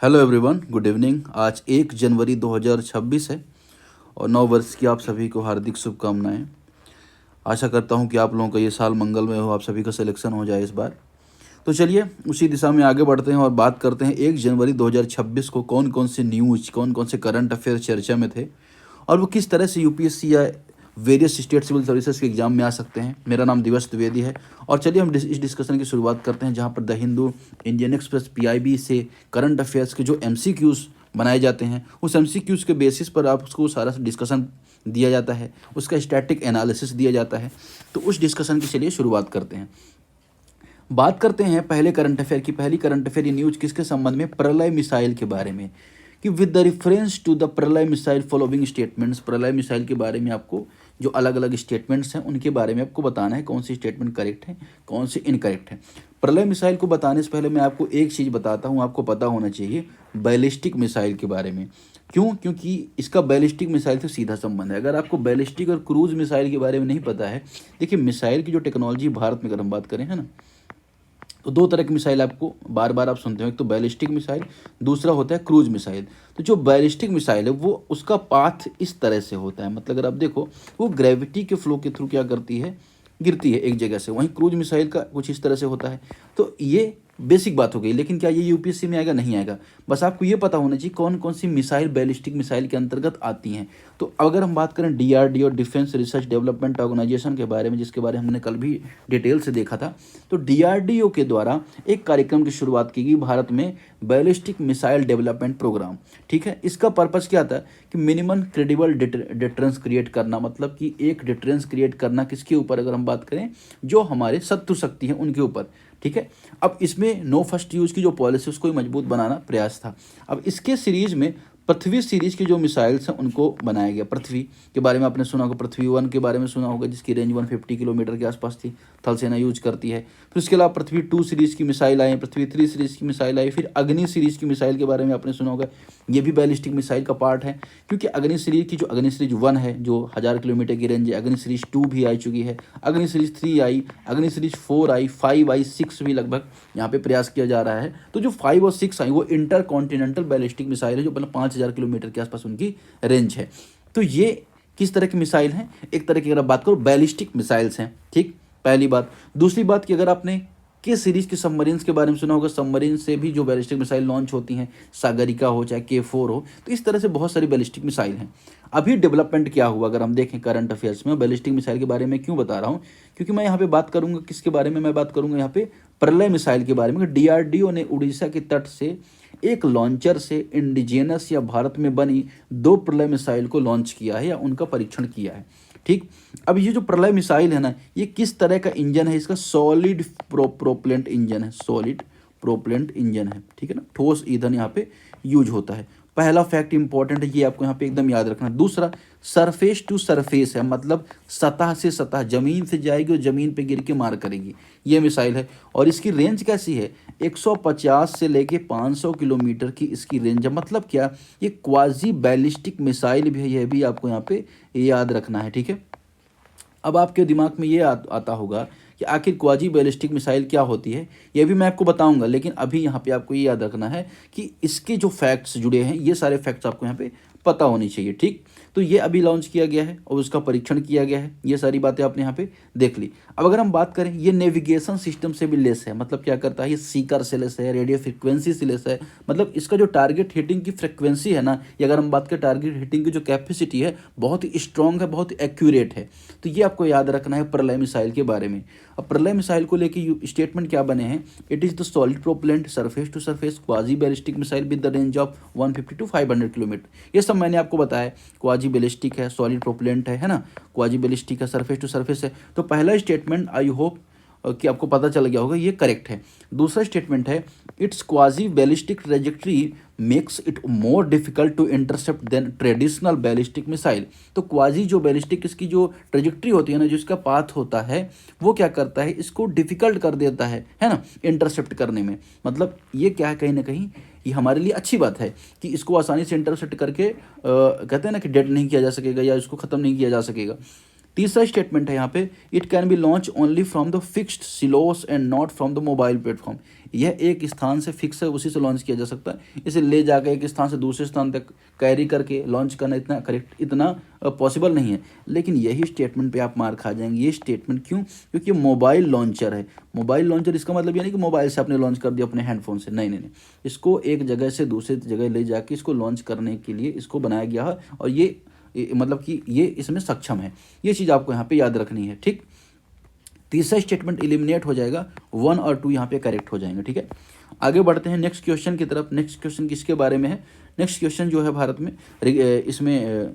Hello everyone, good evening. आज 1 जनवरी 2026 है और नव वर्ष की आप सभी को हार्दिक शुभकामनाएं। आशा करता हूं कि आप लोगों का ये साल मंगलमय हो, आप सभी का सिलेक्शन हो जाए इस बार। तो चलिए उसी दिशा में आगे बढ़ते हैं और बात करते हैं 1 जनवरी 2026 को कौन कौन से न्यूज़, कौन कौन से करंट अफेयर चर्चा में थे और वो किस तरह से यूपीएससी या वेरियस स्टेट सिविल सर्विसेज के एग्जाम में आ सकते हैं। मेरा नाम दिवस द्विवेदी है और चलिए हम इस डिस्कशन की शुरुआत करते हैं, जहां पर the Hindu, Indian express, PIB से करंट अफेयर्स के जो एमसीक्यूज़ बनाए जाते हैं, उस एमसीक्यूज़ के बेसिस पर आपको सारा डिस्कशन दिया जाता है, उसका स्टैटिक एनालिसिस दिया जाता है। तो उस डिस्कशन की चलिए शुरुआत करते हैं। बात करते हैं पहले करंट अफेयर की। पहली करंट अफेयर ये न्यूज किसके संबंध में? प्रलय मिसाइल के बारे में, कि with the reference to the Pralay missile following statements. Pralay missile के बारे में आपको जो अलग अलग स्टेटमेंट्स हैं उनके बारे में आपको बताना है कौन सी स्टेटमेंट करेक्ट है, कौन सी इनकरेक्ट है। प्रलय मिसाइल को बताने से पहले मैं आपको एक चीज़ बताता हूँ, आपको पता होना चाहिए बैलिस्टिक मिसाइल के बारे में। क्यों? क्योंकि इसका बैलिस्टिक मिसाइल से सीधा संबंध है। अगर आपको बैलिस्टिक और क्रूज मिसाइल के बारे में नहीं पता है, देखिए मिसाइल की जो टेक्नोलॉजी भारत में अगर हम बात करें, है ना, तो दो तरह की मिसाइल आपको बार बार आप सुनते हो, एक तो बैलिस्टिक मिसाइल, दूसरा होता है क्रूज मिसाइल। तो जो बैलिस्टिक मिसाइल है वो उसका पाथ इस तरह से होता है, मतलब अगर आप देखो वो ग्रेविटी के फ्लो के थ्रू क्या करती है, गिरती है एक जगह से। वहीं क्रूज मिसाइल का कुछ इस तरह से होता है। तो ये बेसिक बात हो गई, लेकिन क्या ये यूपीएससी में आएगा? नहीं आएगा। बस आपको ये पता होना चाहिए कौन कौन सी मिसाइल बैलिस्टिक मिसाइल के अंतर्गत आती हैं। तो अगर हम बात करें DRDO, defence research development organisation के बारे में, जिसके बारे में हमने कल भी डिटेल से देखा था, तो डीआरडीओ के द्वारा एक कार्यक्रम की शुरुआत की गई भारत में, बैलिस्टिक मिसाइल डेवलपमेंट प्रोग्राम। ठीक है, इसका पर्पस क्या था कि मिनिमम क्रेडिबल डिटरेंस क्रिएट करना, मतलब कि एक डिटरेंस क्रिएट करना किसके ऊपर? अगर हम बात करें जो हमारे शत्रु शक्ति हैं उनके ऊपर। ठीक है, अब इसमें नो फर्स्ट यूज की जो पॉलिसी उसको मजबूत बनाना प्रयास था। अब इसके सीरीज में पृथ्वी सीरीज की जो मिसाइल्स हैं उनको बनाया गया। पृथ्वी के बारे में आपने सुना होगा, पृथ्वी 1 के बारे में सुना होगा, जिसकी रेंज 150 किलोमीटर के आसपास थी, थल सेना यूज करती है। फिर उसके अलावा पृथ्वी 2 सीरीज की मिसाइल आई, पृथ्वी 3 सीरीज की मिसाइल आई, फिर अग्नि सीरीज की मिसाइल के बारे में आपने सुना होगा। ये भी बैलिस्टिक मिसाइल का पार्ट है, क्योंकि अग्नि सीरीज की जो अग्नि सीरीज 1 है जो 1000 किलोमीटर की रेंज है, अग्नि सीरीज 2 भी आ चुकी है, अग्नि सीरीज 3 आई, अग्नि सीरीज 4 आई, 5 आई, 6 भी लगभग यहाँ पे प्रयास किया जा रहा है। तो जो 5 और 6 आई वो इंटर कॉन्टिनेंटल बैलिस्टिक मिसाइल है, जो मतलब 5000 किलोमीटर के आसपास उनकी रेंज है। तो ये किस तरह की मिसाइल हैं? एक तरह की अगर आप बात करो बैलिस्टिक मिसाइल्स हैं। ठीक, पहली बात। दूसरी बात कि अगर आपने के सीरीज के सबमरीन्स के बारे में सुना होगा, सबमरीन से भी जो बैलिस्टिक मिसाइल लॉन्च होती हैं, सागरिका हो चाहे K4 हो, तो इस तरह से बहुत सारी बैलिस्टिक मिसाइल हैं। अभी डेवलपमेंट क्या हुआ अगर हम देखें करंट अफेयर्स में, बैलिस्टिक मिसाइल के बारे में क्यों बता रहा हूँ? क्योंकि मैं यहाँ पे बात करूँगा किसके बारे में? मैं बात करूँगा यहाँ पे प्रलय मिसाइल के बारे में। डीआरडीओ ने उड़ीसा के तट से एक लॉन्चर से इंडिजिनस या भारत में बनी 2 प्रलय मिसाइल को लॉन्च किया है या उनका परीक्षण किया है। ठीक, अब ये जो प्रलय मिसाइल है ना, ये किस तरह का इंजन है? इसका सॉलिड प्रोपेलेंट इंजन है, सॉलिड प्रोपेलेंट इंजन है। ठीक है ना, ठोस ईंधन यहाँ पे यूज होता है। पहला फैक्ट इंपॉर्टेंट है, ये आपको यहाँ पे एकदम याद रखना। दूसरा, सरफेस टू सरफेस है, मतलब सतह से सतह, जमीन से जाएगी और जमीन पे गिर के मार करेगी, ये मिसाइल है। और इसकी रेंज कैसी है? 150 से लेके 500 किलोमीटर की इसकी रेंज है। मतलब क्या? ये क्वाजी बैलिस्टिक मिसाइल भी है, यह भी आपको यहाँ पे याद रखना है। ठीक है, अब आपके दिमाग में ये आता होगा कि आखिर क्वाजी बैलिस्टिक मिसाइल क्या होती है, ये भी मैं आपको बताऊंगा, लेकिन अभी यहाँ पे आपको ये याद रखना है कि इसके जो फैक्ट्स जुड़े हैं, ये सारे फैक्ट्स आपको यहाँ पे पता होनी चाहिए। ठीक, तो ये अभी लॉन्च किया गया है और उसका परीक्षण किया गया है, ये सारी बातें आपने यहाँ पे देख ली। अब अगर हम बात करें, ये नेविगेशन सिस्टम से भी लेस है, मतलब क्या करता है, ये सीकर से लेस है, रेडियो फ्रिक्वेंसी से लेस है, मतलब इसका जो टारगेट हिटिंग की फ्रिक्वेंसी है ना, ये अगर हम बात करें टारगेट हिटिंग की जो कैपेसिटी है, बहुत ही स्ट्रॉन्ग है, बहुत ही एक्यूरेट है। तो ये आपको याद रखना है प्रलय मिसाइल के बारे में। अब प्रलय मिसाइल को लेके स्टेटमेंट क्या बने हैं? It is the solid propellant surface to surface quasi ballistic missile with the range of 150 to 500 kilometre. ये सब मैंने आपको बताया। क्वाजी बैलिस्टिक है, सॉलिड प्रोपेलेंट है ना, क्वाजी बैलिस्टिक है, सरफेस टू सरफेस है। तो पहला स्टेटमेंट आई होप कि आपको पता चल गया होगा, ये करेक्ट है। दूसरा स्टेटमेंट है, it's quasi ballistic trajectory makes it more difficult to intercept than traditional ballistic missile. तो क्वाजी जो बैलिस्टिक इसकी जो ट्रेजेक्ट्री होती है ना, जो इसका पाथ होता है, वो क्या करता है, इसको डिफिकल्ट कर देता है ना, इंटरसेप्ट करने में। मतलब ये क्या है, कहीं ना कहीं ये हमारे लिए अच्छी बात है कि इसको आसानी से इंटरसेप्ट करके कहते हैं ना कि डेड नहीं किया जा सकेगा या इसको ख़त्म नहीं किया जा सकेगा। तीसरा स्टेटमेंट है यहाँ पे, it can be launch only from the fixed silos and not from the mobile platform. यह एक स्थान से फिक्स है, उसी से लॉन्च किया जा सकता है। इसे ले जाकर एक स्थान से दूसरे स्थान तक कैरी करके लॉन्च करना इतना पॉसिबल नहीं है। लेकिन यही स्टेटमेंट पे आप मार खा जाएंगे। ये स्टेटमेंट क्यों? क्योंकि मोबाइल लॉन्चर है। मोबाइल लॉन्चर इसका मतलब ये नहीं कि मोबाइल से आपने लॉन्च कर दिया अपने हैंडफोन से, नहीं नहीं नहीं, इसको एक जगह से दूसरे जगह ले जाके इसको लॉन्च करने के लिए इसको बनाया गया है, और ये मतलब कि ये इसमें सक्षम है। ये चीज़ आपको यहाँ पे याद रखनी है, ठीक। तीसरा स्टेटमेंट एलिमिनेट हो जाएगा, 1 और 2 यहाँ पे करेक्ट हो जाएंगे, ठीक है। आगे बढ़ते हैं नेक्स्ट क्वेश्चन की तरफ। नेक्स्ट क्वेश्चन किसके बारे में है? नेक्स्ट क्वेश्चन जो है भारत में इसमें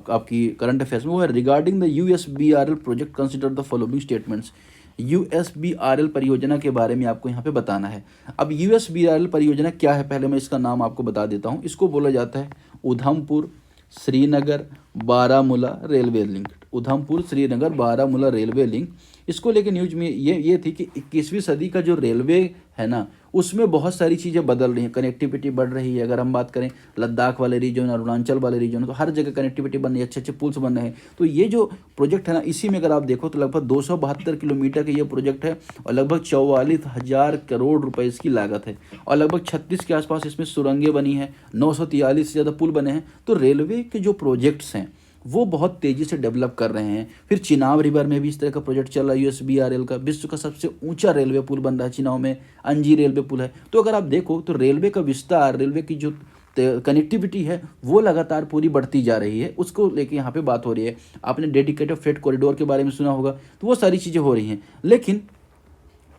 आपकी करंट अफेयर्स में वो है, regarding the USBRL project consider the following statements. USBRL परियोजना के बारे में आपको यहाँ पे बताना है। अब यूएसबीआरएल परियोजना क्या है, पहले मैं इसका नाम आपको बता देता हूँ। इसको बोला जाता है Udhampur Srinagar Baramulla railway link. Udhampur Srinagar Baramulla railway link, इसको लेके न्यूज में ये थी कि 21वीं सदी का जो रेलवे है ना, उसमें बहुत सारी चीज़ें बदल रही हैं, कनेक्टिविटी बढ़ रही है। अगर हम बात करें लद्दाख वाले रीजन, अरुणाचल वाले रीजन, तो हर जगह कनेक्टिविटी बन रही है, अच्छे अच्छे पुल्स बन रहे हैं। तो ये जो प्रोजेक्ट है ना, इसी में अगर आप देखो तो लगभग 272 किलोमीटर का ये प्रोजेक्ट है, और लगभग 44,000 करोड़ रुपए इसकी लागत है, और लगभग 36 के आसपास इसमें सुरंगें बनी हैं, 943 से ज़्यादा पुल बने हैं। तो रेलवे के जो प्रोजेक्ट्स हैं वो बहुत तेज़ी से डेवलप कर रहे हैं। फिर चिनाब रिवर में भी इस तरह का प्रोजेक्ट चल रहा है यूएसबीआरएल का। विश्व का सबसे ऊंचा रेलवे पुल बन रहा है चिनाब में, अंजी रेलवे पुल है। तो अगर आप देखो तो रेलवे का विस्तार, रेलवे की जो कनेक्टिविटी है वो लगातार पूरी बढ़ती जा रही है, उसको लेके यहाँ पे बात हो रही है। आपने डेडिकेटेड फ्रेट कॉरिडोर के बारे में सुना होगा, तो वो सारी चीज़ें हो रही हैं। लेकिन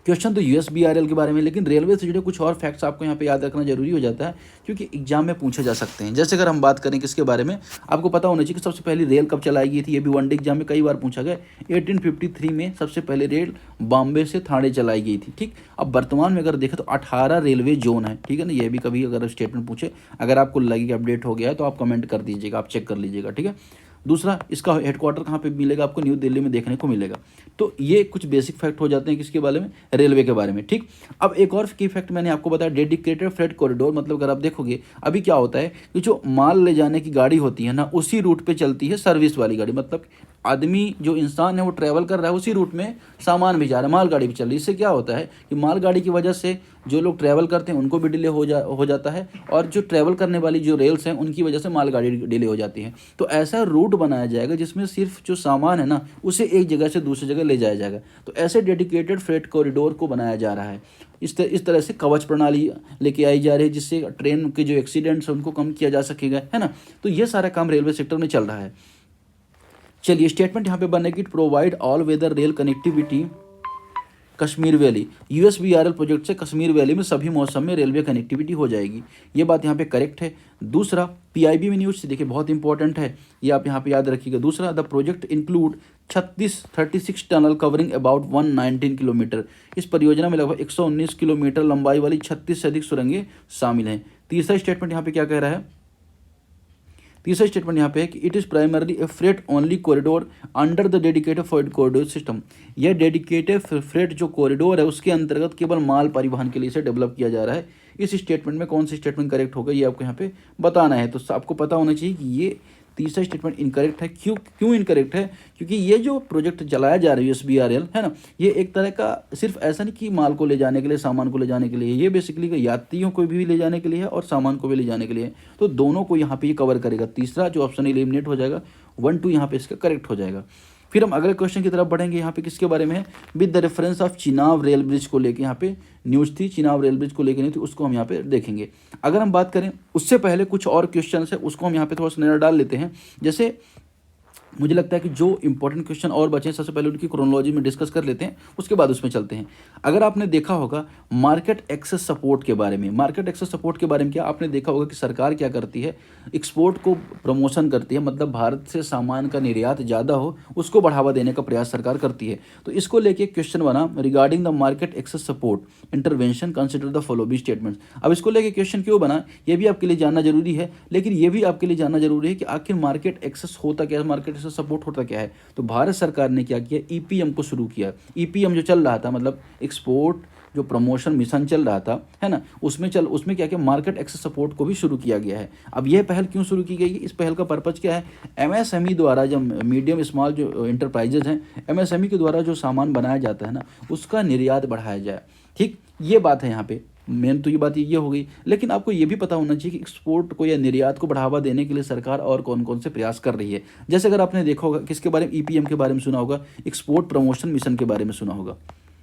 क्वेश्चन तो यूएसबीआरएल के बारे में, लेकिन रेलवे से जुड़े कुछ और फैक्ट्स आपको यहाँ पे याद रखना जरूरी हो जाता है, क्योंकि एग्जाम में पूछे जा सकते हैं। जैसे अगर हम बात करें किसके बारे में, आपको पता होना चाहिए कि सबसे पहली रेल कब चलाई गई थी। ये भी वनडे एग्जाम में कई बार पूछा गया। 1853 में सबसे पहले रेल बॉम्बे से थाने चलाई गई थी, ठीक। अब वर्तमान में अगर देखें तो 18 रेलवे जोन है, ठीक है ना। ये भी कभी अगर स्टेटमेंट पूछे, अगर आपको लगे कि अपडेट हो गया है तो आप कमेंट कर दीजिएगा, आप चेक कर लीजिएगा, ठीक है। दूसरा, इसका हेडक्वार्टर कहाँ पे मिलेगा, आपको न्यू दिल्ली में देखने को मिलेगा। तो ये कुछ बेसिक फैक्ट हो जाते हैं किसके बारे में, रेलवे के बारे में, ठीक। अब एक और की फैक्ट मैंने आपको बताया, डेडिकेटेड फ्रेट कॉरिडोर। मतलब अगर आप देखोगे अभी क्या होता है कि जो माल ले जाने की गाड़ी होती है ना, उसी रूट पे चलती है सर्विस वाली गाड़ी। मतलब आदमी जो इंसान है वो ट्रैवल कर रहा है, उसी रूट में सामान भी जा रहा है, मालगाड़ी भी चल रही है। इससे क्या होता है कि मालगाड़ी की वजह से जो लोग ट्रैवल करते हैं उनको भी डिले हो जाता है, और जो ट्रैवल करने वाली जो रेल्स हैं उनकी वजह से मालगाड़ी डिले हो जाती है। तो ऐसा रूट बनाया जाएगा जिसमें सिर्फ जो सामान है ना उसे एक जगह से दूसरी जगह ले जाया जाएगा। तो ऐसे डेडिकेटेड फ्रेट कॉरिडोर को बनाया जा रहा है। इस तरह से कवच प्रणाली लेके आई जा रही है, जिससे ट्रेन के जो एक्सीडेंट्स हैं उनको कम किया जा सकेगा, है ना। तो ये सारा काम रेलवे सेक्टर में चल रहा है। चलिए, स्टेटमेंट यहाँ पे बनेगी, provide all weather rail connectivity Kashmir valley. USBRL project से कश्मीर वैली में सभी मौसम में रेलवे कनेक्टिविटी हो जाएगी। ये बात यहाँ पे करेक्ट है। दूसरा, पीआईबी में न्यूज़ देखिए बहुत इंपॉर्टेंट है, ये आप यहाँ पे याद रखिएगा। दूसरा, the project include 36 tunnel covering about 119 kilometre. इस परियोजना में लगभग 119 किलोमीटर लंबाई वाली 36 से अधिक सुरंगें शामिल हैं। तीसरा स्टेटमेंट यहाँ पे क्या कह रहा है, तीसरा स्टेटमेंट यहाँ पे है कि it is primarily A freight only corridor under the dedicated freight corridor system. यह डेडिकेटेड फ्रेट जो कॉरिडोर है उसके अंतर्गत केवल माल परिवहन के लिए इसे डेवलप किया जा रहा है। इस स्टेटमेंट में कौन सी स्टेटमेंट करेक्ट होगा ये आपको यहाँ पे बताना है। तो आपको पता होना चाहिए कि ये तीसरा स्टेटमेंट इनकरेक्ट है। क्यों इनकरेक्ट है? क्योंकि ये जो प्रोजेक्ट चलाया जा रहा है यूएसबीआरएल, है ना, ये एक तरह का सिर्फ ऐसा नहीं कि माल को ले जाने के लिए, सामान को ले जाने के लिए, ये बेसिकली यात्रियों को भी ले जाने के लिए है और सामान को भी ले जाने के लिए है। तो दोनों को यहाँ पे ये कवर करेगा। तीसरा जो ऑप्शन एलिमिनेट हो जाएगा, 1 2 यहाँ पे इसका करेक्ट हो जाएगा। फिर हम अगले क्वेश्चन की तरफ बढ़ेंगे। यहाँ पे किसके बारे में है, with the reference of Chenab rail bridge को लेके यहाँ पे न्यूज़ थी, चिनाब रेल ब्रिज को लेके नहीं थी, उसको हम यहाँ पे देखेंगे। अगर हम बात करें उससे पहले कुछ और क्वेश्चन है उसको हम यहाँ पे थोड़ा सा नजर डाल लेते हैं। जैसे मुझे लगता है कि जो इंपॉर्टेंट क्वेश्चन और बचे हैं सबसे पहले उनकी क्रोनोलॉजी में डिस्कस कर लेते हैं, उसके बाद उसमें चलते हैं। अगर आपने देखा होगा मार्केट एक्सेस सपोर्ट के बारे में, मार्केट एक्सेस सपोर्ट के बारे में क्या आपने देखा होगा कि सरकार क्या करती है, एक्सपोर्ट को प्रमोशन करती है, मतलब भारत से सामान का निर्यात ज़्यादा हो उसको बढ़ावा देने का प्रयास सरकार करती है। तो इसको लेके क्वेश्चन बना, regarding the market access support intervention consider the following statements. अब इसको लेके क्वेश्चन क्यों बना ये भी आपके लिए जानना जरूरी है, लेकिन ये भी आपके लिए जानना जरूरी है कि आखिर मार्केट एक्सेस होता क्या है, मार्केट एक्सेस सपोर्ट होता क्या है। तो भारत सरकार ने क्या किया, ईपीएम को शुरू किया। ईपीएम जो चल रहा था मतलब एक्सपोर्ट जो प्रमोशन मिशन चल रहा था, है ना, उसमें क्या मार्केट एक्सेस सपोर्ट को भी शुरू किया गया है। अब यह पहल क्यों शुरू की गई है, इस पहल का पर्पज़ क्या है, एमएसएमई द्वारा, जब मीडियम स्मॉल जो इंटरप्राइजेज हैं, एमएसएमई के द्वारा जो सामान बनाया जाता है ना, उसका निर्यात बढ़ाया जाए। ठीक, ये बात है यहाँ पे मेन, तो ये बात ये हो गई। लेकिन आपको ये भी पता होना चाहिए कि एक्सपोर्ट को या निर्यात को बढ़ावा देने के लिए सरकार और कौन कौन से प्रयास कर रही है। जैसे अगर आपने देखा होगा, किसके बारे में, ईपीएम के बारे में सुना होगा, एक्सपोर्ट प्रमोशन मिशन के बारे में सुना होगा।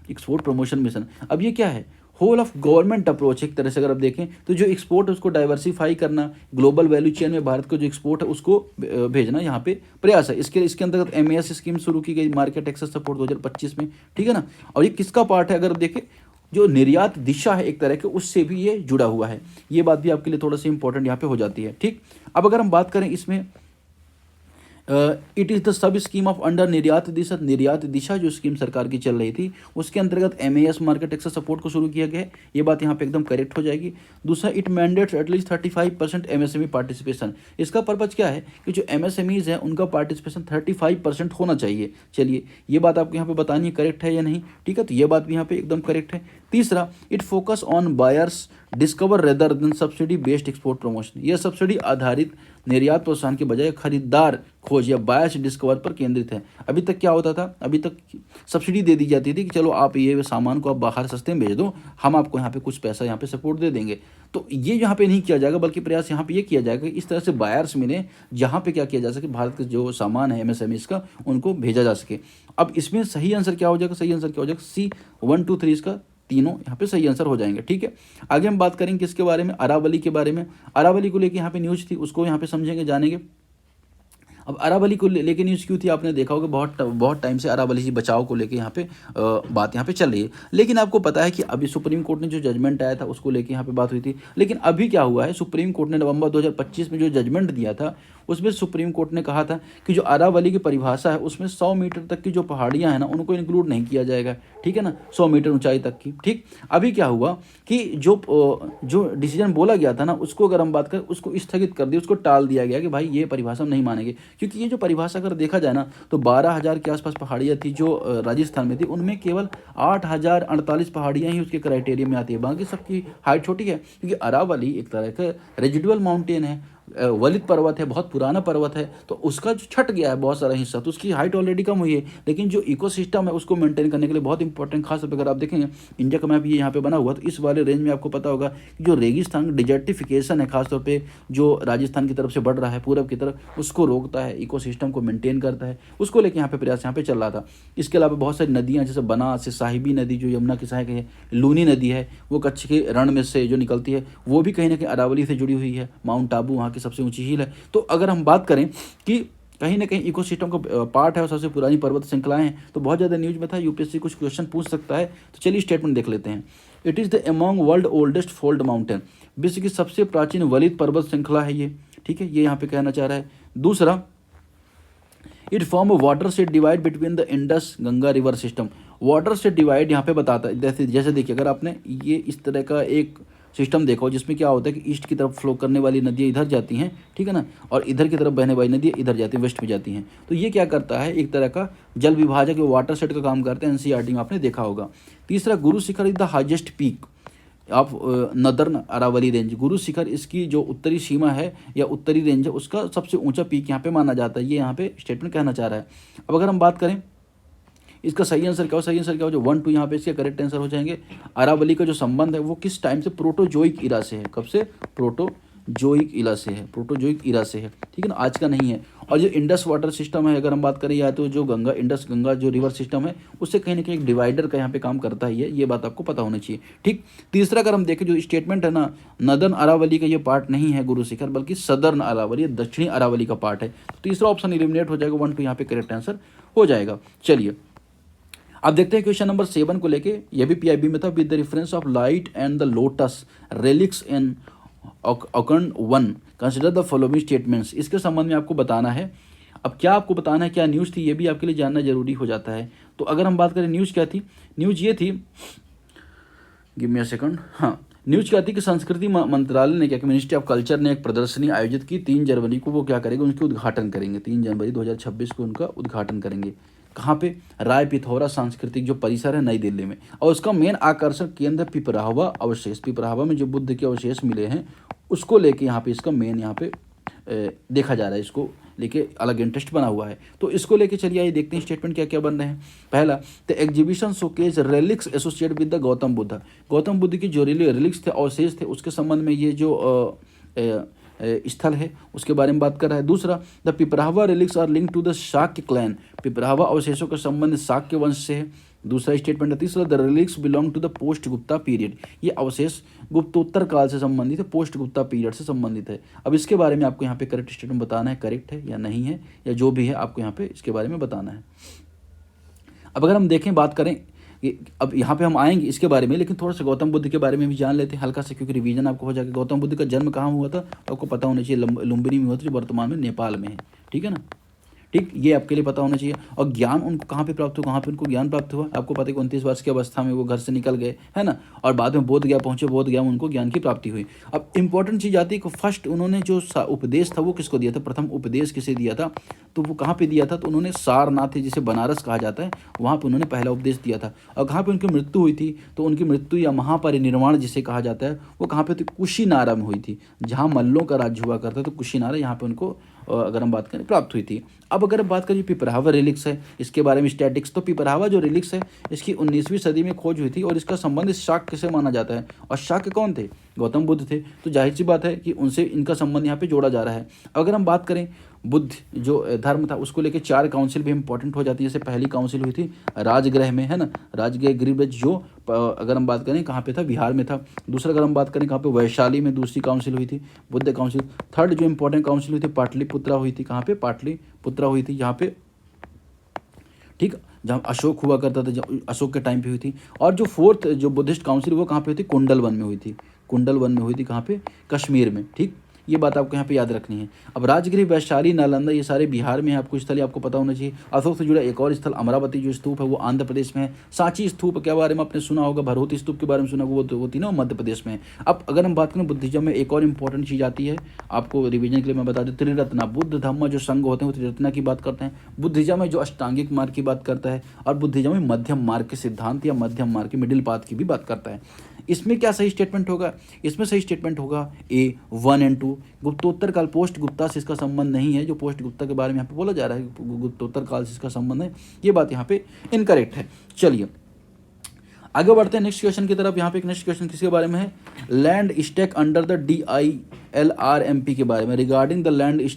एक्सपोर्ट प्रमोशन मिशन, अब ये क्या है, होल ऑफ गवर्नमेंट अप्रोच। एक तरह से अगर आप देखें तो जो एक्सपोर्ट है उसको डाइवर्सिफाई करना, ग्लोबल वैल्यू चेन में भारत का जो एक्सपोर्ट है उसको भेजना, यहाँ पे प्रयास है। इसके अंतर्गत एमएएस स्कीम शुरू की गई, मार्केट एक्सेस सपोर्ट 2025 में, ठीक है ना। और ये किसका पार्ट है, अगर देखें जो निर्यात दिशा है एक तरह के, उससे भी ये जुड़ा हुआ है। ये बात भी आपके लिए थोड़ा सा इंपॉर्टेंट यहाँ पे हो जाती है। ठीक, अब अगर हम बात करें इसमें, it is the sub scheme of under निर्यात दिशा जो स्कीम सरकार की चल रही थी, उसके अंतर्गत एमएएस मार्केट एक्सेस सपोर्ट को शुरू किया गया है। ये बात यहाँ पे एकदम करेक्ट हो जाएगी। दूसरा, it mandates at least 35% MSME participation. इसका पर्पज क्या है कि जो एमएसएमईज हैं उनका पार्टिसिपेशन 35% होना चाहिए। चलिए, ये बात आपको यहाँ पे बतानी है करेक्ट है या नहीं, ठीक है, तो ये बात भी यहाँ पे एकदम करेक्ट है। तीसरा, it focus on buyers discover rather than subsidy based export promotion. यह सब्सिडी आधारित निर्यात प्रोत्साहन के बजाय खरीदार खोज या बायर्स डिस्कवर पर केंद्रित है। अभी तक क्या होता था, अभी तक सब्सिडी दे दी जाती थी कि चलो आप ये सामान को आप बाहर सस्ते में भेज दो, हम आपको यहाँ पे कुछ पैसा यहाँ पे सपोर्ट दे देंगे। तो ये यहाँ पे नहीं किया जाएगा, बल्कि प्रयास यहाँ पे ये किया जाएगा कि इस तरह से बायर्स मिले जहाँ पे क्या किया जा सके, भारत के जो सामान है एमएसएमई का, उनको भेजा जा सके। अब इसमें सही आंसर क्या हो जाएगा, सही आंसर क्या हो जाएगा, सी 1 2 3 इसका तीनों यहाँ पे सही आंसर हो जाएंगे। ठीक है, आगे हम बात करेंगे किसके बारे में, अरावली के बारे में। अरावली को लेके यहाँ पे न्यूज़ थी, उसको यहाँ पे समझेंगे, जानेंगे। अब अरावली को लेके न्यूज़ क्यों थी, आपने देखा होगा बहुत टाइम से अरावली जी बचाव को लेके यहाँ पे बात यहाँ पे चल रही है। लेकिन आपको पता है कि अभी सुप्रीम कोर्ट ने जो जजमेंट आया था उसको लेके यहाँ पे बात हुई थी। लेकिन अभी क्या हुआ है, सुप्रीम कोर्ट ने नवंबर 2025 में जो जजमेंट दिया था, उसमें सुप्रीम कोर्ट ने कहा था कि जो अरावली की परिभाषा है उसमें 100 मीटर तक की जो पहाड़ियाँ हैं ना, उनको इंक्लूड नहीं किया जाएगा। ठीक है ना, 100 मीटर ऊंचाई तक की। ठीक, अभी क्या हुआ कि जो डिसीजन बोला गया था ना, उसको अगर हम बात करें, उसको स्थगित कर दिया, उसको टाल दिया गया कि भाई ये परिभाषा हम नहीं मानेंगे। क्योंकि ये जो परिभाषा अगर देखा जाए ना, तो 12,000 के आसपास पहाड़ियाँ थी जो राजस्थान में थी, उनमें केवल 8,048 पहाड़ियाँ ही उसके क्राइटेरिया में आती है, बाकी सबकी हाइट छोटी है। क्योंकि अरावली एक तरह का रेजिडुअल माउंटेन है, वलित पर्वत है, बहुत पुराना पर्वत है, तो उसका जो छट गया है बहुत सारा हिस्सा, तो उसकी हाइट ऑलरेडी कम हुई है। लेकिन जो इकोसिस्टम है उसको मेंटेन करने के लिए बहुत इंपॉर्टेंट, खास तौर पर अगर आप देखेंगे इंडिया का मैप ये यहाँ पे बना हुआ, तो इस वाले रेंज में आपको पता होगा कि जो रेगिस्तान डिजर्टिफिकेशन है, खासतौर पे जो राजस्थान की तरफ से बढ़ रहा है पूरब की तरफ, उसको रोकता है, इकोसिस्टम को मेंटेन करता है, उसको लेकर यहाँ पे प्रयास यहाँ पे चल रहा था। इसके अलावा बहुत सारी नदियाँ, जैसे बनास से साहिबी नदी जो यमुना की सहायक है, लूनी नदी है, वो कच्छ के रण में से जो निकलती है, वो भी कहीं ना कहीं अरावली से जुड़ी हुई है। माउंट आबू वहाँ की सबसे ऊँची झील है। तो अगर हम बात करें कि कहीं ना कहीं इकोसिस्टम का पार्ट है और सबसे पुरानी पर्वत श्रृंखलाएं हैं, तो बहुत ज़्यादा न्यूज में था, यूपीएससी कुछ क्वेश्चन पूछ सकता है। तो चलिए स्टेटमेंट देख लेते हैं। It is the among world oldest fold mountain, विश्व की सबसे प्राचीन वलित पर्वत श्रृंखला है ये। ठीक है, ये यहाँ पे कहना चाह रहा है। दूसरा, इट फॉर्म वाटर से divide between the Indus Ganga river system. Water से डिवाइड यहाँ पे बताता है, जैसे देखिए, अगर आपने ये इस तरह का एक सिस्टम देखो जिसमें क्या होता है कि ईस्ट की तरफ फ्लो करने वाली नदियाँ इधर जाती हैं, ठीक है ना, और इधर की तरफ बहने वाली नदियाँ इधर जाती हैं, वेस्ट में जाती हैं। तो ये क्या करता है, एक तरह का जल विभाजक, वाटर शेड का काम करते हैं। एनसीईआरटी में आपने देखा होगा। तीसरा, Guru Shikhar is the highest peak of northern Aravalli range. Guru Shikhar इसकी जो उत्तरी सीमा है या उत्तरी रेंज है, उसका सबसे ऊंचा पीक यहाँ पे माना जाता है। ये यहाँ पे स्टेटमेंट कहना चाह रहा है। अब अगर हम बात करें इसका सही आंसर क्या हो, सही आंसर क्या हो, जो 1 2 यहाँ पे इसके करेक्ट आंसर हो जाएंगे। अरावली का जो संबंध है वो किस टाइम से, प्रोटोजोइक इरा से है। कब से, प्रोटोजोइक इरा से है, प्रोटोजोइक इरा से है। ठीक है ना, आज का नहीं है। और जो इंडस वाटर सिस्टम है, अगर हम बात करें, या तो जो इंडस गंगा जो रिवर सिस्टम है, उससे कहीं ना कहीं एक डिवाइडर का यहाँ पे काम करता ही है। ये बात आपको पता होनी चाहिए। ठीक, तीसरा अगर हम देखें, जो स्टेटमेंट है ना, नदर्न अरावली का ये पार्ट नहीं है गुरु शिखर, बल्कि सदर्न अरावली, दक्षिणी अरावली का पार्ट है। तो तीसरा ऑप्शन एलिमिनेट हो जाएगा, 1 2 यहाँ पे करेक्ट आंसर हो जाएगा। चलिए अब देखते हैं क्वेश्चन नंबर 7 को लेके। ये भी पीआईबी में था। With the reference of light and the lotus relics in अकर्न 1 कंसिडर द फॉलोइंग स्टेटमेंट्स। इसके संबंध में आपको बताना है। अब क्या आपको बताना है, क्या न्यूज़ थी, ये भी आपके लिए जानना जरूरी हो जाता है। तो अगर हम बात करें न्यूज़ क्या थी, न्यूज़ ये थी, गिव मी अ सेकंड, हाँ, न्यूज़ क्या थी कि संस्कृति मंत्रालय ने क्या कि मिनिस्ट्री ऑफ कल्चर ने एक प्रदर्शनी आयोजित की 3 जनवरी को। वो क्या करेंगे, उनके उद्घाटन करेंगे। 3 जनवरी 2026 को उनका उद्घाटन करेंगे। कहाँ पे? राय पिथौरा सांस्कृतिक जो परिसर है नई दिल्ली में, और उसका मेन आकर्षण केंद्र पिपरावा अवशेष, पिपरावा में जो बुद्ध के अवशेष मिले हैं उसको लेके यहाँ पे इसका मेन यहाँ पे देखा जा रहा है, इसको लेके अलग इंटरेस्ट बना हुआ है। तो इसको लेके चलिए आइए देखते हैं स्टेटमेंट क्या क्या बन रहे हैं। पहला, the exhibition showcased relics associated with the Gautam Buddha, Gautam Buddha की जो रिलिक्स थे, अवशेष थे, उसके संबंध में ये जो स्थल है उसके बारे में बात कर रहा है। दूसरा, the Piprahwa relics are link to the Shakya clan, Piprahwa अवशेषों का संबंध शाक्य वंश से है, दूसरा स्टेटमेंट है। तीसरा, the relics belong to the post Gupta period, ये अवशेष गुप्तोत्तर काल से संबंधित है, पोस्ट गुप्ता पीरियड से संबंधित है। अब इसके बारे में आपको यहाँ पे करेक्ट स्टेटमेंट बताना है, करेक्ट है या नहीं है, या जो भी है आपको यहाँ पे इसके बारे में बताना है। अब अगर हम देखें, बात करें, अब यहाँ पे हम आएंगे इसके बारे में, लेकिन थोड़ा सा गौतम बुद्ध के बारे में भी जान लेते हैं हल्का सा, क्योंकि रिवीजन आपको हो जाएगा। गौतम बुद्ध का जन्म कहाँ हुआ था आपको पता होना चाहिए, लुम्बिनी में हुआ था, जो वर्तमान में नेपाल में है, ठीक है ना, ठीक, ये आपके लिए पता होना चाहिए। और ज्ञान उनको कहाँ पे प्राप्त हुआ, कहाँ पे उनको ज्ञान प्राप्त हुआ, आपको पता है कि 29 वर्ष की अवस्था में वो घर से निकल गए, है ना, और बाद में बोध गया पहुँचे, बोध गया में उनको ज्ञान की प्राप्ति हुई। अब इंपॉर्टेंट चीज़ आती है कि फर्स्ट उन्होंने जो उपदेश था वो किसको दिया था, प्रथम उपदेश किसे दिया था, तो वो कहाँ पे दिया था, तो उन्होंने सारनाथ, जिसे बनारस कहा जाता है, वहाँ पे उन्होंने पहला उपदेश दिया था। और कहाँ पे उनकी मृत्यु हुई थी, तो उनकी मृत्यु या महापरिनिर्वाण जिसे कहा जाता है वो कहाँ पे थी, कुशीनारा में हुई थी, जहाँ मल्लों का राज्य हुआ करता, तो कुशीनारा यहाँ पे उनको अगर हम बात करें प्राप्त हुई थी। अब अगर बात करें पिपरावा रिलिक्स है, इसके बारे में स्टैटिक्स, तो पिपरावा जो रिलिक्स है इसकी 19वीं सदी में खोज हुई थी, और इसका संबंध शाक्य से माना जाता है। और शाक्य कौन थे, गौतम बुद्ध थे, तो जाहिर सी बात है कि उनसे इनका संबंध यहाँ पे जोड़ा जा रहा है। अगर हम बात करें बुद्ध जो धर्म था उसको लेकर 4 काउंसिल भी इंपॉर्टेंट हो जाती है। जैसे पहली काउंसिल हुई थी राजगृह में, है ना, राजगृह गृह जो अगर हम बात करें कहाँ पे था, बिहार में था। दूसरा अगर हम बात करें कहाँ पे, वैशाली में दूसरी काउंसिल हुई थी, बुद्ध काउंसिल। थर्ड जो इंपॉर्टेंट काउंसिल हुई थी पाटलिपुत्रा हुई थी, कहाँ पे, पाटलिपुत्रा हुई थी, यहाँ पे, ठीक, जहाँ अशोक हुआ करता था, अशोक के टाइम पे हुई थी। और जो फोर्थ जो बुद्धिस्ट काउंसिल वो कहाँ पे हुई थी, कुंडलवन में हुई थी, कुंडलवन में हुई थी, कहाँ पे, कश्मीर में, ठीक, ये बात आपको यहाँ पे याद रखनी है। अब राजगृह, वैशाली, नालंदा ये सारे बिहार में है, आपको स्थल आपको पता होना चाहिए। अशोक से जुड़ा एक और स्थल अमरावती जो स्तूप है वो आंध्र प्रदेश में है। सांची स्तूप के बारे में आपने सुना होगा, भरहोती स्तूप के बारे में सुना होगा, वो होती ना मध्य प्रदेश में है। अब अगर हम बात करें बुद्धिज्म में एक और इंपॉर्टेंट चीज़ आती है, आपको रिविजन के लिए मैं बता दूँ, त्रिरत्ना, बुद्ध धम्म जो संघ होते हैं वो त्रिरत्ना की बात करते हैं। बुद्धिज्म में जो अष्टांगिक मार्ग की बात करता है, और बुद्धिज्म में मध्यम मार्ग के सिद्धांत या मध्यम मार्ग के मिडिल पाथ की भी बात करता है। इसमें क्या सही स्टेटमेंट होगा, इसमें सही स्टेटमेंट होगा A 1 और 2। गुप्तोत्तर काल, पोस्ट गुप्ता से इसका संबंध नहीं है, जो पोस्ट गुप्ता के बारे में यहाँ पे बोला जा रहा है गुप्तोत्तर काल से इसका संबंध है, ये बात यहाँ पे इनकरेक्ट है। चलिए आगे बढ़ते हैं नेक्स्ट क्वेश्चन की तरफ। यहाँ पे एक नेक्स्ट क्वेश्चन किसके बारे में है, land stack under the DILRMP के बारे में, regarding the land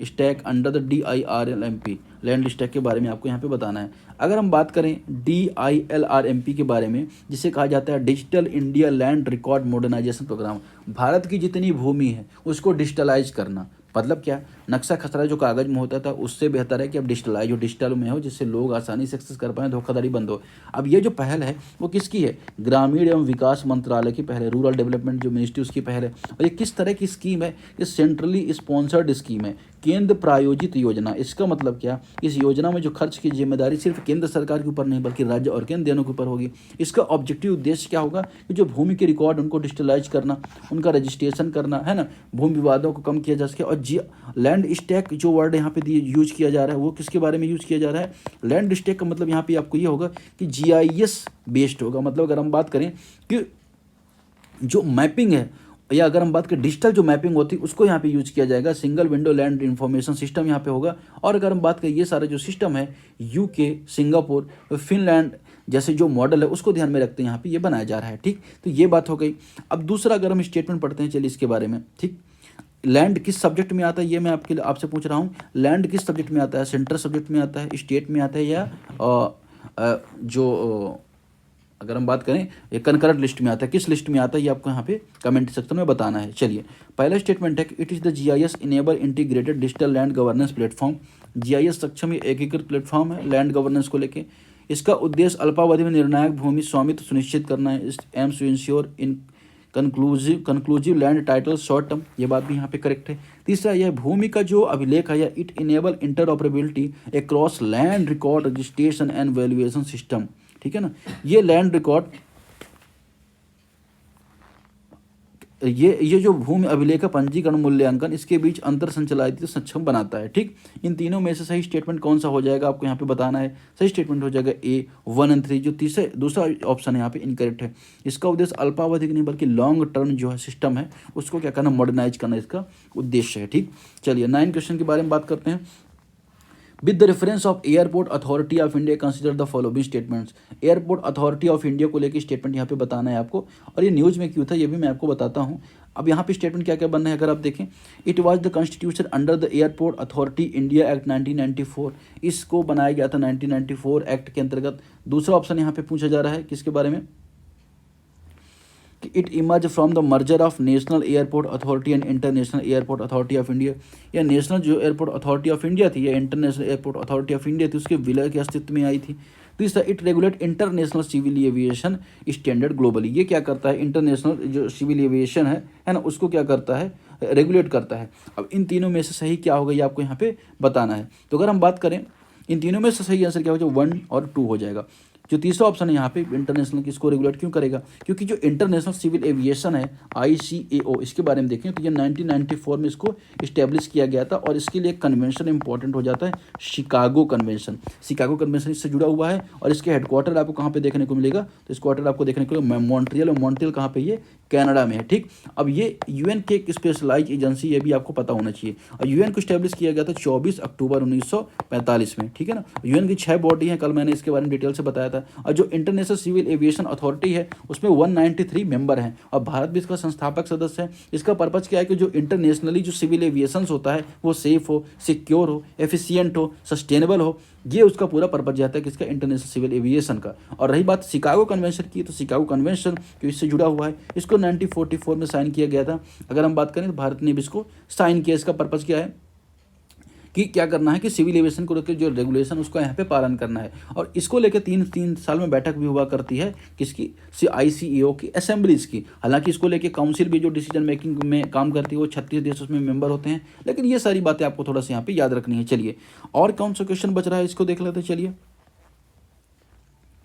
stack under the DILRMP, land stack के बारे में आपको यहाँ पे बताना है। अगर हम बात करें DILRMP के बारे में, जिसे कहा जाता है digital India land record modernisation programme, भारत की जितनी भूमि है उसको डिजिटलाइज करना, मतलब क्या, नक्शा खसरा जो कागज में होता था उससे बेहतर है कि अब डिजिटलाइज हो, डिजिटल में हो, जिससे लोग आसानी से एक्सेस कर पाएँ, धोखाधड़ी बंद हो। अब ये जो पहल है वो किसकी है, ग्रामीण एवं विकास मंत्रालय की पहल है, रूरल डेवलपमेंट जो मिनिस्ट्री उसकी पहल है। और ये किस तरह की स्कीम है, ये सेंट्रली स्पॉन्सर्ड स्कीम है, केंद्र प्रायोजित योजना। इसका मतलब क्या, इस योजना में जो खर्च की जिम्मेदारी सिर्फ केंद्र सरकार के ऊपर नहीं बल्कि राज्य और केंद्र दोनों के ऊपर होगी। इसका ऑब्जेक्टिव उद्देश्य क्या होगा कि जो भूमि के रिकॉर्ड उनको डिजिटलाइज करना, उनका रजिस्ट्रेशन करना, है ना, भूमि विवादों को कम किया जा सके। और लैंड स्टैक जो वर्ड यहाँ पे यूज किया जा रहा है वो किसके बारे में यूज किया जा रहा है, लैंड स्टैक का मतलब यहाँ पे आपको ये होगा कि GIS बेस्ड होगा। मतलब अगर हम बात करें कि जो मैपिंग है, या अगर हम बात करें डिजिटल जो मैपिंग होती है उसको यहाँ पे यूज किया जाएगा, single window land information system यहाँ पे होगा। और अगर हम बात करें ये सारा जो सिस्टम है UK, सिंगापुर, फिनलैंड जैसे जो मॉडल है उसको ध्यान में रखते हैं यहाँ पे ये बनाया जा रहा है, ठीक। तो ये बात हो गई। अब दूसरा अगर हम स्टेटमेंट पढ़ते हैं चलिए इसके बारे में, ठीक, लैंड किस सब्जेक्ट में आता है ये मैं आपसे पूछ रहा हूँ, लैंड किस सब्जेक्ट में आता है, सेंट्रल सब्जेक्ट में आता है, स्टेट में आता है, या जो अगर हम बात करें ये कंकरेंट लिस्ट में आता है, किस लिस्ट में आता है ये आपको यहाँ पे कमेंट सेक्शन में बताना है। चलिए पहला स्टेटमेंट है कि it is the GIS enable integrated digital land governance platform. GIS सक्षम एकीकृत प्लेटफॉर्म है लैंड गवर्नेंस को लेके। इसका उद्देश्य अल्पावधि में निर्णायक भूमि स्वामित्व सुनिश्चित करना है, aims to ensure in conclusive land title short term, ये बात भी यहाँ पे करेक्ट है। तीसरा यह भूमि का जो अभिलेख है, या it enable interoperability across land record registration and valuation system, ठीक है ना। ये लैंड रिकॉर्ड ये जो भूमि अभिलेख का पंजीकरण मूल्यांकन इसके बीच अंतर संचालित सक्षम बनाता है। ठीक, इन तीनों में से सही स्टेटमेंट कौन सा हो जाएगा आपको यहाँ पे बताना है। सही स्टेटमेंट हो जाएगा ए 1 और 3। जो दूसरा ऑप्शन है यहाँ पे इनकरेक्ट है। इसका उद्देश्य अल्पावधि नहीं बल्कि लॉन्ग टर्म जो है सिस्टम है उसको क्या करना, मॉडर्नाइज करना इसका उद्देश्य है। ठीक, चलिए 9 क्वेश्चन के बारे में बात करते हैं। With the reference of airport authority of India consider the following statements. Airport authority of India को लेकर स्टेटमेंट यहाँ पे बताना है आपको, और ये न्यूज़ में क्यों था ये भी मैं आपको बताता हूँ। अब यहाँ पे स्टेटमेंट क्या क्या बनना है अगर आप देखें, it was the constitution under the airport authority India act 1994। इसको बनाया गया था 1994 एक्ट के अंतर्गत। दूसरा ऑप्शन यहाँ पे पूछा जा रहा है किसके बारे में, कि it emerge from the merger of national airport authority and international airport authority of India. या नेशनल जो एयरपोर्ट अथॉरिटी ऑफ इंडिया थी या international airport authority of India थी उसके विलय के अस्तित्व में आई थी। तीसरा, it regulate international civil aviation standard globally. ये क्या करता है, इंटरनेशनल जो सिविल एविएशन है ना उसको क्या करता है, रेगुलेट करता है। अब इन तीनों में से सही क्या होगा ये आपको यहाँ पे बताना है। तो अगर हम बात करें इन तीनों में से सही आंसर क्या हो जाएगा, 1 और 2 हो जाएगा। जो तीसरा ऑप्शन है यहाँ पे इंटरनेशनल, किसको रेगुलेट क्यों करेगा, क्योंकि जो इंटरनेशनल सिविल एविएशन है ICAO इसके बारे में देखें तो ये 1994 में इसको इस्टेब्लिश किया गया था, और इसके लिए कन्वेंशन इंपॉर्टेंट हो जाता है शिकागो कन्वेंशन। शिकागो कन्वेंशन इससे जुड़ा हुआ है, और इसके हेडक्वार्टर आपको कहाँ पे देखने को मिलेगा, तो इसका क्वार्टर आपको देखने को मिलेगा मॉन्ट्रियल, और मॉन्ट्रियल कहाँ पे, ये कनाडा में है। ठीक, अब ये UN की एक स्पेशलाइज एजेंसी, ये भी आपको पता होना चाहिए, और UN को स्टैब्लिश किया गया था 24 अक्टूबर 1945 में। ठीक है ना, UN की 6 बॉडी हैं, कल मैंने इसके बारे में डिटेल से बताया था। और जो इंटरनेशनल सिविल एविएशन अथॉरिटी है उसमें 193 मेंबर हैं, और भारत भी इसका संस्थापक सदस्य है। इसका पर्पज क्या है कि जो इंटरनेशनली जो सिविल एविएशन होता है वो सेफ हो, सिक्योर हो, एफिशिएंट हो, सस्टेनेबल हो, ये उसका पूरा पर्पज जाता है किसका, इंटरनेशनल सिविल एविएशन का। और रही बात शिकागो कन्वेंशन की, तो शिकागो कन्वेंशन जो इससे जुड़ा हुआ है इसको 1944 में साइन किया गया था। अगर हम बात करें तो भारत ने भी इसको साइन किया। इसका पर्पज क्या है कि क्या करना है कि सिविल एविएशन को लेकर जो रेगुलेशन उसका यहाँ पे पालन करना है, और इसको लेकर तीन साल में बैठक भी हुआ करती है किसकी, ICAO की, असेंबलीज की। हालांकि इसको लेकर काउंसिल भी जो डिसीजन मेकिंग में काम करती है वो 36 देश उसमें मेंबर होते हैं, लेकिन ये सारी बातें आपको थोड़ा सा यहाँ पे याद रखनी है। चलिए और कौन सा क्वेश्चन बच रहा है इसको देख लेते हैं। चलिए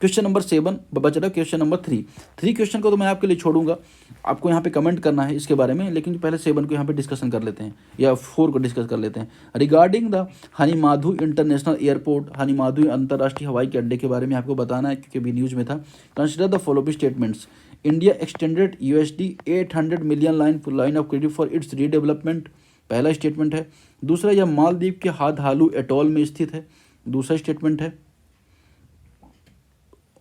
क्वेश्चन नंबर 7 बच रहा है, क्वेश्चन नंबर 3 क्वेश्चन को तो मैं आपके लिए छोड़ूंगा, आपको यहाँ पे कमेंट करना है इसके बारे में, लेकिन पहले 7 को यहाँ पे डिस्कशन कर लेते हैं, या 4 को डिस्कस कर लेते हैं। रिगार्डिंग द हनीमाधु इंटरनेशनल एयरपोर्ट, हनीमाधु अंतर्राष्ट्रीय हवाई अड्डे के बारे में आपको बताना है क्योंकि अभी न्यूज़ में था। Consider the following statements. India extended USD 800 million line of credit for its redevelopment, पहला स्टेटमेंट है। दूसरा, यह मालदीव के हादहालू एटॉल में स्थित है, दूसरा स्टेटमेंट है।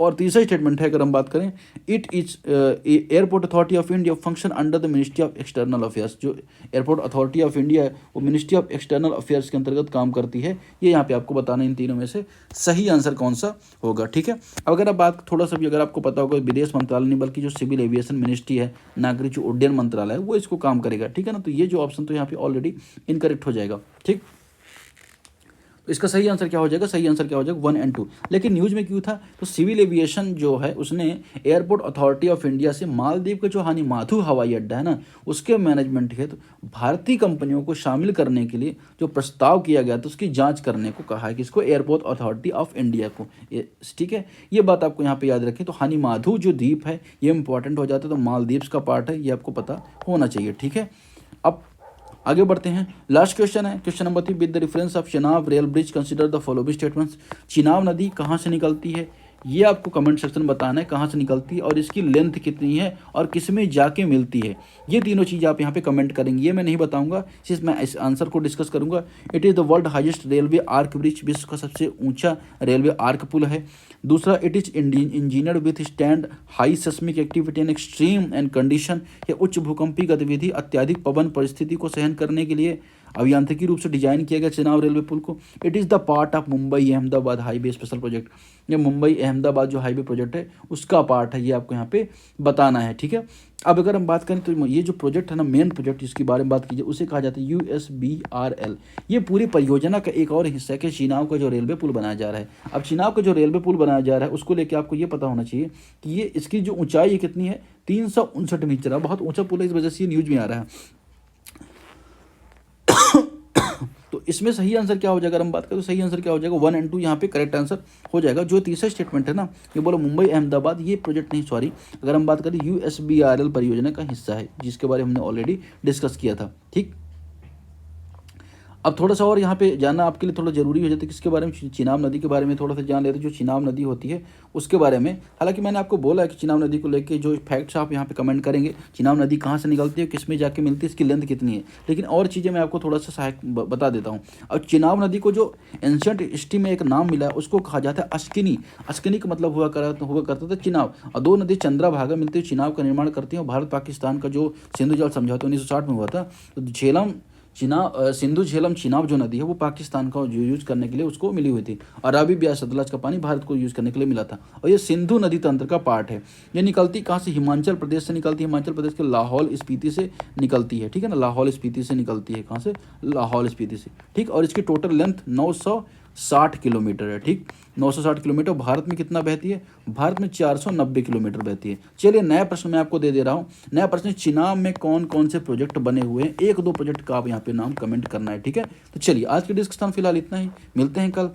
और तीसरा स्टेटमेंट है अगर हम बात करें, it is airport authority of India function under the ministry of external affairs. जो एयरपोर्ट अथॉरिटी ऑफ इंडिया है वो मिनिस्ट्री ऑफ एक्सटर्नल अफेयर्स के अंतर्गत काम करती है। ये यहाँ पे आपको बताना है इन तीनों में से सही आंसर कौन सा होगा। ठीक है, अब अगर आप बात थोड़ा सा भी अगर आपको पता होगा, विदेश मंत्रालय नहीं बल्कि जो सिविल एविएशन मिनिस्ट्री है, नागरिक जो उड्डयन मंत्रालय है वो इसको काम करेगा। ठीक है ना, तो ये जो ऑप्शन तो यहाँ पे ऑलरेडी इनकरेक्ट हो जाएगा। ठीक, तो इसका सही आंसर क्या हो जाएगा, सही आंसर क्या हो जाएगा 1 और 2। लेकिन न्यूज़ में क्यों था, तो सिविल एविएशन जो है उसने एयरपोर्ट अथॉरिटी ऑफ इंडिया से मालदीव के जो हनीमाधु हवाई अड्डा है ना उसके मैनेजमेंट है तो भारतीय कंपनियों को शामिल करने के लिए जो प्रस्ताव किया गया था उसकी जांच करने को कहा है किसको, एयरपोर्ट अथॉरिटी ऑफ इंडिया को। ठीक है, ये बात आपको यहाँ पे याद रखें। तो हनीमाधु जो द्वीप है ये इंपॉर्टेंट हो जाता है, तो मालदीव्स का पार्ट है, ये आपको पता होना चाहिए। ठीक है, अब आगे बढ़ते हैं। लास्ट क्वेश्चन है, question number 3। With the reference of Chenab rail bridge consider the following statements. Chenab नदी कहाँ से निकलती है, ये आपको कमेंट सेक्शन में बताना है कहाँ से निकलती है और इसकी लेंथ कितनी है और किस में जाके मिलती है। ये तीनों चीज़ आप यहाँ पे कमेंट करेंगे, ये मैं नहीं बताऊंगा, सिर्फ मैं इस आंसर को डिस्कस करूंगा। It is the world highest railway arch bridge, विश्व का सबसे ऊंचा रेलवे आर्क पुल है। दूसरा, it is engineered with stand high seismic activity and extreme and condition, ये उच्च भूकंपीय गतिविधि अत्याधिक पवन परिस्थिति को सहन करने के लिए अभियांत्रिकी रूप से डिजाइन किया गया चिनाब रेलवे पुल को। It is the part of Mumbai Ahmedabad highway special project, ये मुंबई अहमदाबाद जो हाईवे प्रोजेक्ट है उसका पार्ट है, ये आपको यहाँ पे बताना है। ठीक है, अब अगर हम बात करें तो ये जो प्रोजेक्ट है ना, मेन प्रोजेक्ट जिसके बारे में बात कीजिए उसे कहा जाता है USBRL। ये पूरी परियोजना का एक और हिस्सा है कि चिनाब का जो रेलवे पुल बनाया जा रहा है। अब चिनाब का जो रेलवे पुल बनाया जा रहा है उसको लेकर आपको ये पता होना चाहिए कि ये इसकी जो ऊंचाई है कितनी है, 359 मीटर है, बहुत ऊंचा पुल है, इस वजह से ये न्यूज में आ रहा है। तो इसमें सही आंसर क्या हो जाएगा, अगर हम बात करें तो सही आंसर क्या हो जाएगा, 1 एंड 2 यहाँ पे करेक्ट आंसर हो जाएगा। जो तीसरा स्टेटमेंट है ना, ये बोलो मुंबई अहमदाबाद, ये प्रोजेक्ट नहीं, सॉरी, अगर हम बात करें USBRL परियोजना का हिस्सा है, जिसके बारे में हमने ऑलरेडी डिस्कस किया था। ठीक, अब थोड़ा सा और यहाँ पे जानना आपके लिए थोड़ा जरूरी हो जाता है, किसके बारे में, चिनाब नदी के बारे में थोड़ा सा जान लेते हैं। जो चिनाब नदी होती है उसके बारे में, हालांकि मैंने आपको बोला है कि चिनाब नदी को लेके जो फैक्ट्स आप यहाँ पे कमेंट करेंगे, चिनाब नदी कहाँ से निकलती है, किस में जाके मिलती है, इसकी लेंथ कितनी है, लेकिन और चीज़ें मैं आपको थोड़ा सा सहायक बता देता हूँ। और चिनाब नदी को जो एंशंट हिस्ट्री में एक नाम मिला है, उसको कहा जाता है अश्किनी। अश्किनी का मतलब हुआ करता था चिनाब। और दो नदी चंद्रभागा मिलती है, चिनाब का निर्माण करती है। और भारत पाकिस्तान का जो सिंधु जल समझौता 1960 में हुआ था, तो झेलम सिंधु झेलम चिनाब जो नदी है वो पाकिस्तान का यूज करने के लिए उसको मिली हुई थी, और रावी ब्यास सतलज का पानी भारत को यूज करने के लिए मिला था। और ये सिंधु नदी तंत्र का पार्ट है। ये निकलती कहाँ से, हिमाचल प्रदेश से निकलती है, हिमाचल प्रदेश के लाहौल स्पीति से निकलती है। ठीक है ना, लाहौल स्पीति से निकलती है, कहाँ से, लाहौल स्पीति से। ठीक, और इसकी टोटल लेंथ 960 किलोमीटर है। ठीक, 960 किलोमीटर। भारत में कितना बहती है, भारत में 490 किलोमीटर बहती है। चलिए नया प्रश्न मैं आपको दे रहा हूँ। नया प्रश्न, चिनाब में कौन कौन से प्रोजेक्ट बने हुए हैं, 1-2 प्रोजेक्ट का आप यहाँ पे नाम कमेंट करना है। ठीक है, तो चलिए आज के डिस्कशन फिलहाल इतना ही, मिलते हैं कल।